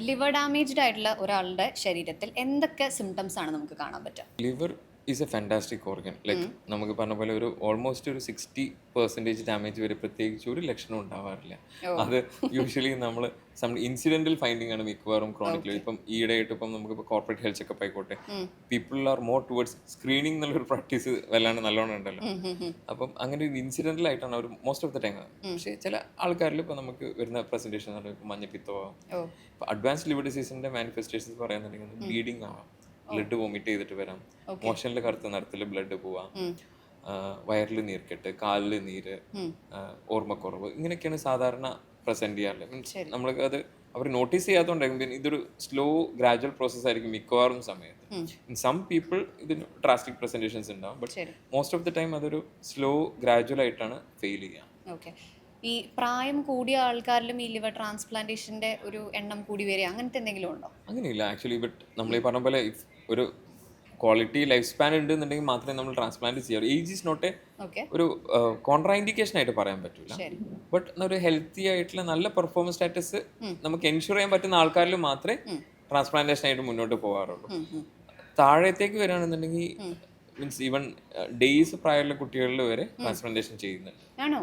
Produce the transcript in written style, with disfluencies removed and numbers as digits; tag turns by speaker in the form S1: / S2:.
S1: Liver damaged ആയിട്ടുള്ള ഒരാളുടെ ശരീരത്തിൽ എന്തൊക്കെ സിംറ്റംസ് ആണ് നമുക്ക് കാണാൻ പറ്റുക?
S2: Liver is A fantastic organ. Like നമുക്ക് പറഞ്ഞ പോലെ ഒരു ഓൾമോസ്റ്റ് ഒരു 60% ഡാമേജ് വരെ പ്രത്യേകിച്ച് ഒരു ലക്ഷണം ഉണ്ടാവാറില്ല. അത് യൂഷ്വലി നമ്മൾ ഇൻസിഡന്റൽ ഫൈൻഡിങ് ആണ് മിക്കവാറും ക്രോണിക്കലി. ഇപ്പം ഈയിടെയായിട്ട് ഇപ്പം നമുക്കിപ്പോൾ കോർപ്പറേറ്റ് ഹെൽത്ത് ചെക്കപ്പ് ആയിക്കോട്ടെ, people are more towards screening എന്നുള്ളൊരു പ്രാക്ടീസ് വല്ലാണ്ട് നല്ലോണം ഉണ്ടല്ലോ. അപ്പം അങ്ങനെ ഒരു ഇൻസിഡന്റൽ ആയിട്ടാണ് അവർ മോസ്റ്റ് ഓഫ് ദ ടൈം. പക്ഷേ ചില ആൾക്കാരിൽ ഇപ്പോൾ നമുക്ക് വരുന്ന പ്രസന്റേഷൻ എന്ന് പറയുമ്പോൾ മഞ്ഞപ്പിത്തമാവാം. ഇപ്പോൾ അഡ്വാൻസ് ലിവർ ഡിസീസിന്റെ മാനിഫെസ്റ്റേഷൻസ് പറയുന്നുണ്ടെങ്കിൽ ബ്ലീഡിങ് ആവാം, ബ്ലഡ് വോമിറ്റ് ചെയ്തിട്ട് വരാം, മോഷനിൽ കറുത്ത നിറത്തിൽ ബ്ലഡ് പോവാം, വയറിൽ നീർക്കെട്ട്, കാലിൽ നീര്, ഓർമ്മക്കുറവ്, ഇങ്ങനെയൊക്കെയാണ് സാധാരണ പ്രസന്റ് ചെയ്യാറുള്ളത്. മീൻസ് നമ്മൾക്ക് അത് അവർ നോട്ടീസ് ചെയ്യാത്തതുകൊണ്ടായിരിക്കും. പിന്നെ ഇതൊരു സ്ലോ ഗ്രാജുവൽ പ്രോസസ് ആയിരിക്കും മിക്കവാറും സമയത്ത്. ഇൻ സം പീപ്പിൾ ഇതിന് ഡ്രാസ്റ്റിക് പ്രസന്റേഷൻസ് ഉണ്ടാവും, but most of the time അതൊരു സ്ലോ ഗ്രാജുവൽ ആയിട്ടാണ് ഫെയിൽ ചെയ്യുക.
S1: ഓക്കെ. ഈ പ്രായം കൂടിയ ആൾക്കാരിലും ഈ ലിവർ ട്രാൻസ്പ്ലാന്റേഷന്റെ ഒരു എണ്ണം കൂടി വരിക അങ്ങനത്തെ എന്തെങ്കിലും ഉണ്ടോ?
S2: അങ്ങനെയില്ല ആക്ച്വലി. ബട്ട് നമ്മൾ ഈ പറഞ്ഞ പോലെ ഒരു ക്വാളിറ്റി ലൈഫ് സ്പാൻ ഉണ്ടെന്നുണ്ടെങ്കിൽ മാത്രമേ നമ്മൾ ട്രാൻസ്പ്ലാന്റ് ചെയ്യാറുള്ളൂ. ഏജ് ഈസ് നോട്ട് ഒരു കോൺട്രാ ഇൻഡിക്കേഷൻ ആയിട്ട് പറയാൻ പറ്റില്ല. ബട്ട് ഒരു ഹെൽത്തി ആയിട്ടുള്ള നല്ല പെർഫോമൻസ് സ്റ്റാറ്റസ് നമുക്ക് എൻഷുർ ചെയ്യാൻ പറ്റുന്ന ആൾക്കാരിൽ മാത്രമേ ട്രാൻസ്പ്ലാന്റേഷൻ ആയിട്ട് മുന്നോട്ട് പോകാറുള്ളൂ. താഴത്തേക്ക് വരികയാണെന്നുണ്ടെങ്കിൽ മീൻസ് ഈവൻ ഡേയ്സ് പ്രായമുള്ള കുട്ടികളിൽ വരെ ട്രാൻസ്പ്ലാന്റേഷൻ ചെയ്യുന്നുണ്ട്.
S1: ആണോ?